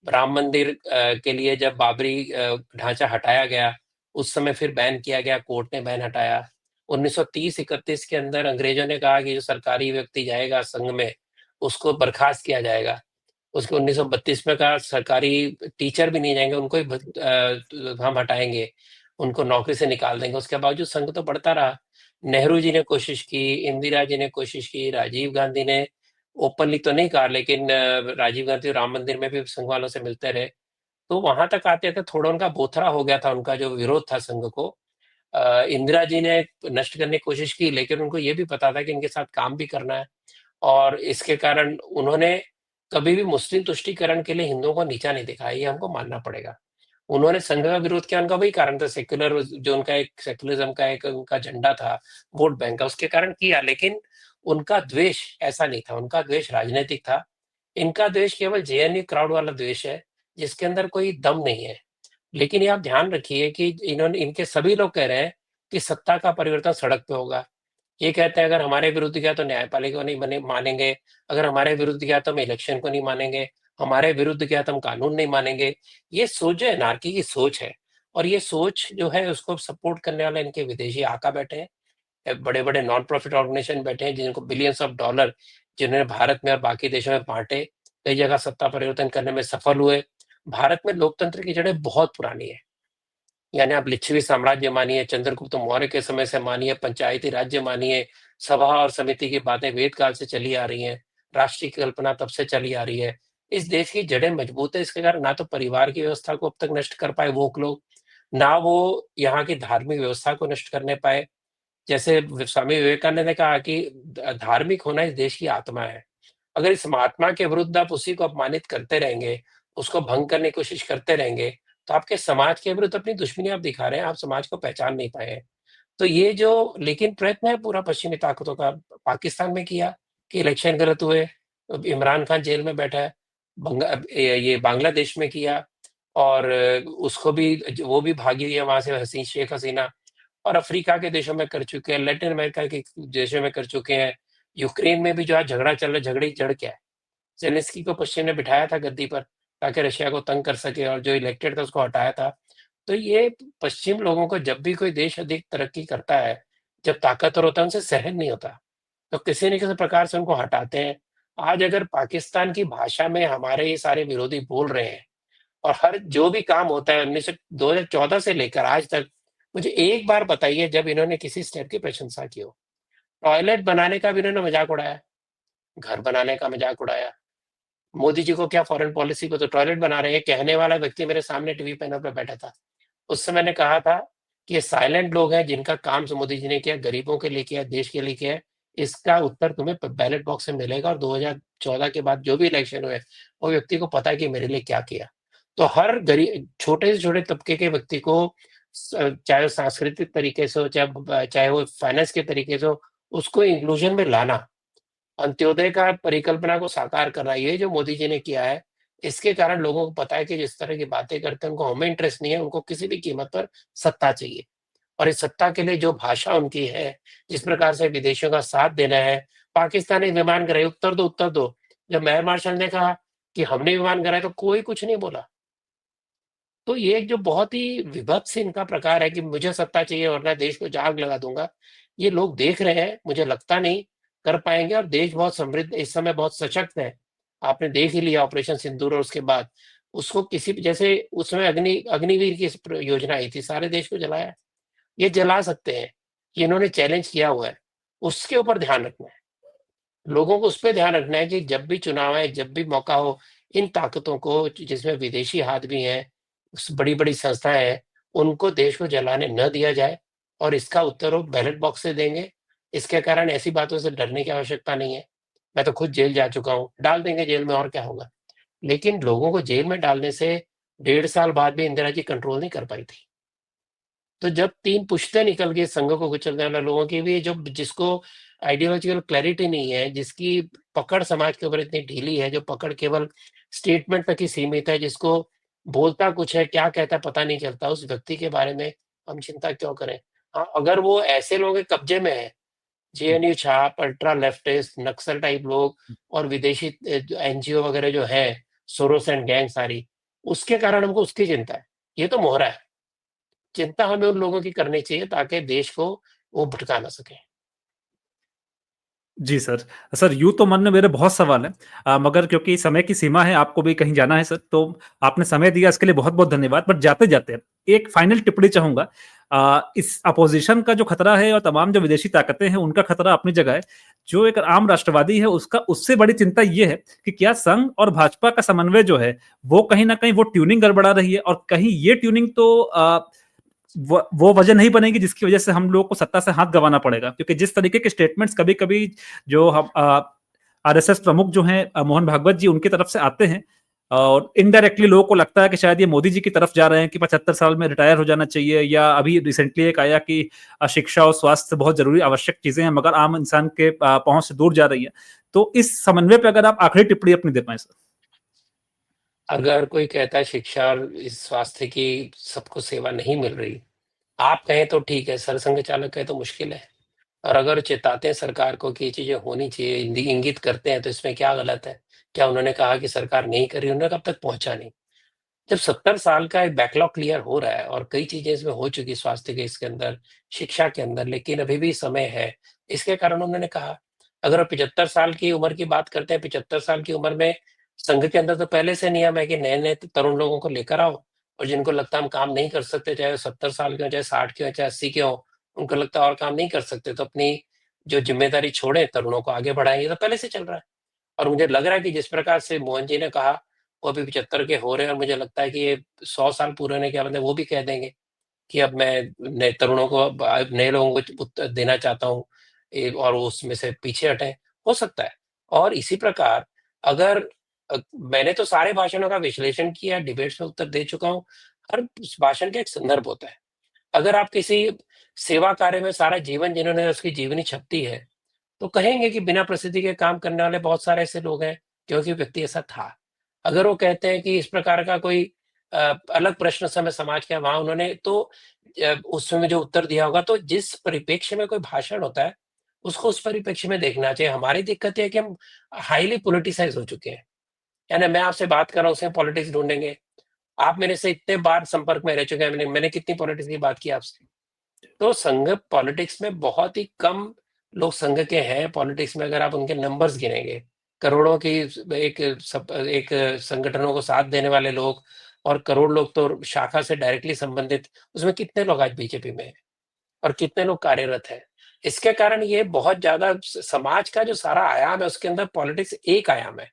राम मंदिर के लिए जब बाबरी ढांचा हटाया गया, उस समय फिर बैन किया गया, कोर्ट ने बैन हटाया। 1930-31 के अंदर अंग्रेजों ने कहा कि जो सरकारी व्यक्ति जाएगा संघ में उसको बर्खास्त किया जाएगा। उसके 1932 में कहा सरकारी टीचर भी नहीं जाएंगे, उनको ही हम हटाएंगे, उनको नौकरी से निकाल देंगे। उसके बावजूद संघ तो बढ़ता रहा। नेहरू जी ने कोशिश की, इंदिरा जी ने कोशिश की, राजीव गांधी ने ओपनली तो नहीं कहा, लेकिन राजीव गांधी राम मंदिर में भी संघ वालों से मिलते रहे। तो वहां तक आते थे, थोड़ा उनका बोथरा हो गया था, उनका जो विरोध था संघ को। इंदिरा जी ने नष्ट करने की कोशिश की, लेकिन उनको ये भी पता था कि इनके साथ काम भी करना है, और इसके कारण उन्होंने कभी भी मुस्लिम तुष्टीकरण के लिए हिंदुओं को नीचा नहीं दिखाया, ये हमको मानना पड़ेगा। उन्होंने संघ का विरोध किया, उनका वही कारण था, सेक्युलर जो उनका एक सेक्युलरिज्म का एक उनका झंडा था, वोट बैंक का, उसके कारण किया। लेकिन उनका द्वेष ऐसा नहीं था, उनका द्वेष राजनीतिक था। इनका द्वेष केवल जेएनयू क्राउड वाला द्वेष है, जिसके अंदर कोई दम नहीं है। लेकिन ये आप ध्यान रखिए कि इनके सभी लोग कह रहे हैं कि सत्ता का परिवर्तन सड़क पे होगा। ये कहते हैं अगर हमारे विरुद्ध गया तो न्यायपालिका को नहीं मानेंगे, अगर हमारे विरुद्ध गया तो हम इलेक्शन को नहीं मानेंगे, हमारे विरुद्ध गया तो हम कानून नहीं मानेंगे। ये सोच जो एनार्की की सोच है, और ये सोच जो है उसको सपोर्ट करने वाले इनके विदेशी आका बैठे हैं, बड़े बड़े नॉन प्रॉफिट ऑर्गेनाइजेशन बैठे हैं, जिनको बिलियंस ऑफ डॉलर जिन्होंने भारत में और बाकी देशों में बांटे, कई जगह सत्ता परिवर्तन करने में सफल हुए। भारत में लोकतंत्र की जड़ें बहुत पुरानी है, यानी आप लिच्छवी साम्राज्य मानिए, चंद्रगुप्त मौर्य के समय से मानिए, पंचायती राज्य मानिए, सभा और समिति की बातें वेद काल से चली आ रही हैं, राष्ट्र की कल्पना तब से चली आ रही है। इस देश की जड़ें मजबूत है, इसके कारण ना तो परिवार की व्यवस्था को अब तक नष्ट कर पाए वो लोग, ना वो यहाँ की धार्मिक व्यवस्था को नष्ट करने पाए। जैसे स्वामी विवेकानंद ने कहा कि धार्मिक होना इस देश की आत्मा है। अगर इस महात्मा के विरुद्ध आप उसी को अपमानित करते रहेंगे, उसको भंग करने की कोशिश करते रहेंगे, तो आपके समाज के विरुद्ध अपनी दुश्मनी आप दिखा रहे हैं, आप समाज को पहचान नहीं पाए हैं। तो ये जो लेकिन प्रयत्न है पूरा पश्चिमी ताकतों का, पाकिस्तान में किया कि इलेक्शन गलत हुए, अब इमरान खान जेल में बैठा है, ये बांग्लादेश में किया, और उसको भी वो भी भागी है वहां से शेख हसीना, और अफ्रीका के देशों में कर चुके हैं, लैटिन अमेरिका के देशों में कर चुके हैं। यूक्रेन में भी जो आज झगड़ा चल रहा है, झगड़े की जड़ क्या है? जेलेंस्की को पश्चिम ने बिठाया था गद्दी पर ताकि रशिया को तंग कर सके, और जो इलेक्टेड था उसको हटाया था। तो ये पश्चिम लोगों को जब भी कोई देश अधिक तरक्की करता है, जब ताकतवर होता है, उनसे सहन नहीं होता, तो किसी न किसी प्रकार से उनको हटाते हैं। आज अगर पाकिस्तान की भाषा में हमारे ये सारे विरोधी बोल रहे हैं, और हर जो भी काम होता है 2014 से लेकर आज तक, मुझे एक बार बताइए जब इन्होंने किसी स्टेप की प्रशंसा की हो। टॉयलेट बनाने का भी इन्होंने मजाक उड़ाया, घर बनाने का मजाक उड़ाया। मोदी जी को क्या फॉरेन पॉलिसी को, तो टॉयलेट बना रहे हैं, कहने वाला व्यक्ति मेरे सामने टीवी पैनल पे बैठा था। उस समय मैंने कहा था कि ये साइलेंट लोग हैं जिनका काम मोदी जी ने किया, गरीबों के लिए किया, देश के लिए किया। इसका उत्तर तुम्हें बैलेट बॉक्स में मिलेगा, और 2014 के बाद जो भी इलेक्शन हुए, वो व्यक्ति को पता है कि मेरे लिए क्या किया। तो हर गरीब छोटे से छोटे तबके के व्यक्ति को चाहे वो सांस्कृतिक तरीके से हो, चाहे वो फाइनेंस के तरीके से हो, उसको इंक्लूजन में लाना, अंत्योदय का परिकल्पना को साकार करना, ये जो मोदी जी ने किया है, इसके कारण लोगों को पता है कि जिस तरह की बातें करते हैं, उनको हमें इंटरेस्ट नहीं है, उनको किसी भी कीमत पर सत्ता चाहिए। और इस सत्ता के लिए जो भाषा उनकी है, जिस प्रकार से विदेशियों का साथ देना है, पाकिस्तानी विमान गिराए, उत्तर दो, उत्तर दो। जब एयर मार्शल ने कहा कि हमने विमान गिराए, तो कोई कुछ नहीं बोला। तो ये एक जो बहुत ही विभत्स इनका प्रकार है कि मुझे सत्ता चाहिए वरना देश को आग लगा दूंगा, ये लोग देख रहे हैं, मुझे लगता नहीं कर पाएंगे। और देश बहुत समृद्ध इस समय, बहुत सशक्त है। आपने देख ही लिया ऑपरेशन सिंदूर, और उसके बाद उसको किसी जैसे उसमें अग्निवीर की योजना आई थी, सारे देश को जलाया। ये जला सकते हैं, ये इन्होंने चैलेंज किया हुआ है। उसके ऊपर ध्यान रखना है, लोगों को उस पर ध्यान रखना है कि जब भी चुनाव है, जब भी मौका हो, इन ताकतों को, जिसमें विदेशी हाथ भी हैं, बड़ी बड़ी संस्थाएं हैं, उनको देश को जलाने न दिया जाए। और इसका उत्तर वो बैलेट बॉक्स से देंगे। इसके कारण ऐसी बातों से डरने की आवश्यकता नहीं है। मैं तो खुद जेल जा चुका हूँ, डाल देंगे जेल में, और क्या होगा। लेकिन लोगों को जेल में डालने से 1.5 साल बाद भी इंदिरा जी कंट्रोल नहीं कर पाई थी। तो जब 3 पुश्तें निकल गई संघ को कुचलने वाले लोगों की भी, जो जिसको आइडियोलॉजिकल क्लैरिटी नहीं है, जिसकी पकड़ समाज के ऊपर इतनी ढीली है, जो पकड़ केवल स्टेटमेंट तक ही सीमित है, जिसको बोलता कुछ है, क्या कहता है पता नहीं चलता, उस व्यक्ति के बारे में हम चिंता क्यों करें। हाँ, अगर वो ऐसे लोगों के कब्जे में है, जेएनयू छाप, अल्ट्रा लेफ्टिस्ट, नक्सल टाइप लोग, और विदेशी एनजीओ वगैरह जो है, सोरोस एंड गैंग सारी, उसके कारण हमको उसकी चिंता है। ये तो मोहरा है। चिंता हमें उन लोगों की करनी चाहिए ताकि देश को वो भटका ना सके। जी सर। सर, यूँ तो मन में मेरे बहुत सवाल हैं, मगर क्योंकि समय की सीमा है, आपको भी कहीं जाना है सर, तो आपने समय दिया इसके लिए बहुत-बहुत धन्यवाद। बट जाते-जाते एक फाइनल टिप्पणी चाहूँगा। इस अपोज़िशन का जो खतरा है और तमाम जो विदेशी ताकतें हैं, उनका खतरा अपनी जगह है। जो एक आम राष्ट्रवादी है, उसका उससे बड़ी चिंता ये है कि क्या संघ और भाजपा का समन्वय जो है, वो कहीं न कहीं वो ट्यूनिंग गड़बड़ा रही है, और कहीं ये ट्यूनिंग तो वो वजह नहीं बनेगी जिसकी वजह से हम लोग को सत्ता से हाथ गंवाना पड़ेगा। क्योंकि जिस तरीके के स्टेटमेंट्स कभी-कभी जो हम आरएसएस प्रमुख जो हैं मोहन भागवत जी, उनकी तरफ से आते हैं, और इनडायरेक्टली लोगों को लगता है कि शायद ये मोदी जी की तरफ जा रहे हैं कि 75 साल में रिटायर हो जाना चाहिए, या अभी रिसेंटली एक आया कि शिक्षा और स्वास्थ्य बहुत जरूरी आवश्यक चीजें हैं, मगर आम इंसान के पहुंच से दूर जा रही है। तो इस समन्वय पे अगर आप आखिरी टिप्पणी अपनी दे पाएं सर। अगर कोई कहता है शिक्षा और इस स्वास्थ्य की सबको सेवा नहीं मिल रही, आप कहें तो ठीक है, सरसंघ चालक कहे तो मुश्किल है। और अगर चेताते हैं सरकार को कि ये चीजें होनी चाहिए, इंगित करते हैं, तो इसमें क्या गलत है। क्या उन्होंने कहा कि सरकार नहीं कर रही, उन्होंने कब तक पहुंचा नहीं। जब 70 साल का एक बैकलॉग क्लियर हो रहा है, और कई चीजें इसमें हो चुकी, स्वास्थ्य के इसके अंदर, शिक्षा के अंदर, लेकिन अभी भी समय है। इसके कारण उन्होंने कहा, अगर आप 75 साल की उम्र की बात करते हैं, 75 साल की उम्र में संघ के अंदर तो पहले से नियम है कि नए नए तरुण लोगों को लेकर आओ, और जिनको लगता है हम काम नहीं कर सकते, चाहे 70 साल के हो, चाहे 60 के हो, चाहे 80 के हो, उनको लगता है और काम नहीं कर सकते, तो अपनी जो जिम्मेदारी छोड़े, तरुणों को आगे बढ़ाएं। ये तो पहले से चल रहा है। और मुझे लग रहा है कि जिस प्रकार से मोहन जी ने कहा, वो अभी 75 के हो रहे हैं, और मुझे लगता है कि ये 100 साल पूरे होने के बाद में वो भी कह देंगे कि अब मैं नए तरुणों को, अब नए लोगों को उत्तर देना चाहता हूँ, और वो उसमें से पीछे हटें। हो सकता है। और इसी प्रकार, अगर मैंने तो सारे भाषणों का विश्लेषण किया, डिबेट्स में उत्तर दे चुका हूँ। हर भाषण का एक संदर्भ होता है। अगर आप किसी सेवा कार्य में सारा जीवन, जिन्होंने उसकी जीवनी छपती है, तो कहेंगे कि बिना प्रसिद्धि के काम करने वाले बहुत सारे ऐसे लोग हैं, क्योंकि व्यक्ति ऐसा था। अगर वो कहते हैं कि इस प्रकार का कोई अलग प्रश्न समय समाज का, वहां उन्होंने तो उस समय जो उत्तर दिया होगा, तो जिस परिप्रेक्ष्य में कोई भाषण होता है, उसको उस परिप्रेक्ष्य में देखना चाहिए। हमारी दिक्कत ये है कि हम हाईली पोलिटिसाइज हो चुके हैं। यानी मैं आपसे बात कर रहा हूँ, उसमें पॉलिटिक्स ढूंढेंगे। आप मेरे से इतने बार संपर्क में रह चुके हैं, मैंने कितनी पॉलिटिक्स की बात की आपसे। तो संघ पॉलिटिक्स में बहुत ही कम लोग संघ के हैं। पॉलिटिक्स में अगर आप उनके नंबर्स गिनेंगे, करोड़ों की एक संगठनों को साथ देने वाले लोग, और करोड़ लोग तो शाखा से डायरेक्टली संबंधित, उसमें कितने लोग आज बीजेपी में हैं, और कितने लोग कार्यरत हैं। इसके कारण ये बहुत ज्यादा समाज का जो सारा आयाम है, उसके अंदर पॉलिटिक्स एक आयाम है,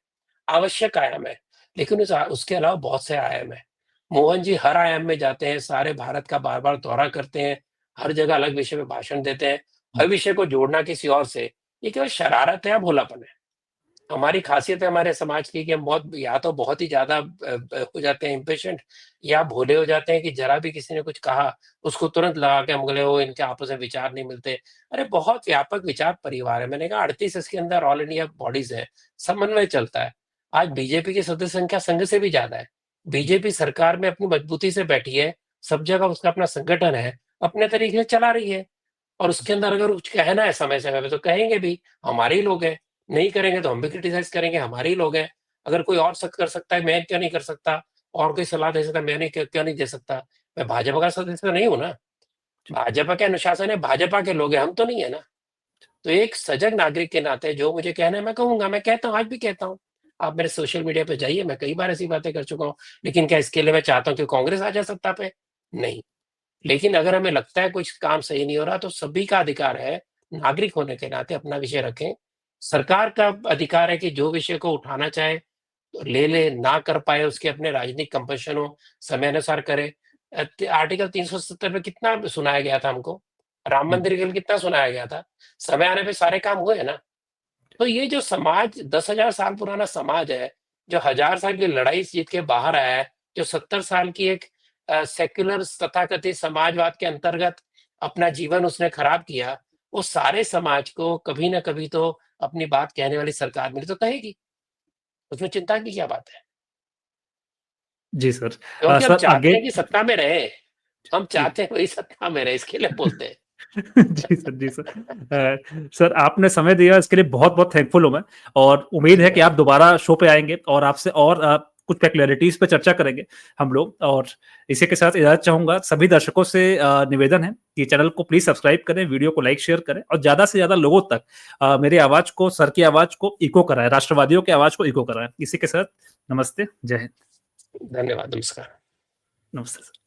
आवश्यक आयाम है। लेकिन उसके अलावा बहुत से आयाम है। मोहन जी हर आयाम में जाते हैं, सारे भारत का बार बार दौरा करते हैं, हर जगह अलग विषय पे भाषण देते हैं। हर विषय को जोड़ना किसी और से, ये केवल शरारत है या भोलापन है। हमारी खासियत है हमारे समाज की कि हम या तो बहुत ही ज़्यादा हो जाते हैं इम्पेशेंट, या भोले हो जाते हैं कि ज़रा भी किसी ने कुछ कहा, उसको तुरंत लगा के हम बोले वो इनके आपस में विचार नहीं मिलते। अरे बहुत व्यापक विचार परिवार है। मैंने कहा 38 इसके अंदर ऑल इंडिया बॉडीज़ हैं, समन्वय चलता है। आज बीजेपी की सदस्य संख्या संघ से भी ज़्यादा है। बीजेपी सरकार में अपनी मजबूती से बैठी है, सब जगह उसका अपना संगठन है, अपने तरीके से चला रही है। और उसके अंदर अगर कुछ कहना है समय-समय पे तो कहेंगे भी, हमारे ही लोग हैं। नहीं करेंगे तो हम भी क्रिटिसाइज़ करेंगे, हमारे ही लोग हैं। अगर कोई और कर सकता है, मैं क्यों नहीं कर सकता? और कोई सलाह दे सकता है, मैं नहीं क्यों क्यों नहीं दे सकता? मैं भाजपा का सदस्य तो नहीं हूँ ना। भाजपा के अनुशासन है, भाजपा के लोग हैं, हम तो नहीं है ना। तो एक सजग नागरिक के नाते जो मुझे कहना है मैं कहूँगा, मैं कहता हूँ, आज भी कहता हूँ। आप मेरे सोशल मीडिया पे जाइए, मैं कई बार ऐसी बातें कर चुका हूँ। लेकिन क्या इसके लिए मैं चाहता हूँ कि कांग्रेस आ जाए सत्ता पे? नहीं। लेकिन अगर हमें लगता है कुछ काम सही नहीं हो रहा, तो सभी का अधिकार है, नागरिक होने के नाते अपना विषय रखें। सरकार का अधिकार है कि जो विषय को उठाना चाहे, तो ले, ना कर पाए उसके अपने राजनीतिक कंपल्शन हो, समय अनुसार करे। आर्टिकल 370 में कितना सुनाया गया था हमको? राम मंदिर के लिए कितना सुनाया गया था? समय आने पे सारे काम हुए ना। तो ये जो समाज 10,000 साल पुराना समाज है, जो 1000 साल की लड़ाई जीत के बाहर आया है, जो 70 साल की एक सेक्युलर तथाकथित समाजवाद के अंतर्गत अपना जीवन उसने खराब किया, वो सारे समाज को कभी ना कभी तो अपनी बात कहने वाली सरकार मिली तो कहेगी। उसमें चिंता की क्या बात है? जी सर। क्योंकि हम सर चाहते हैं अगेन। कि सत्ता में रहे। हम जी। चाहते हैं वही सत्ता में रहे, इसके लिए बोलते हैं। जी सर, जी सर। सर आपने समय दिया इसके लिए बहुत-बहुत थैंकफुल हूँ मैं, और उम्मीद है कि आप दोबारा शो पे आएँगे और आपसे और कुछ पेक्युलैरिटीज़ पे चर्चा करेंगे हम लोग। और इसी के साथ इजाज़त चाहूँगा। सभी दर्शकों से निवेदन है कि चैनल को प्लीज़ सब्सक्राइब करें, वीडियो को लाइक, शेयर करें और ज़्यादा से ज़्यादा लोगों तक मेरी आवाज़ को, सर की आवाज़ को इको कराएँ, राष्ट्रवादियों की आवाज़ को इको कराएँ। इसी के साथ नमस्ते, जय हिंद। धन्यवाद, नमस्कार। नमस्ते सर।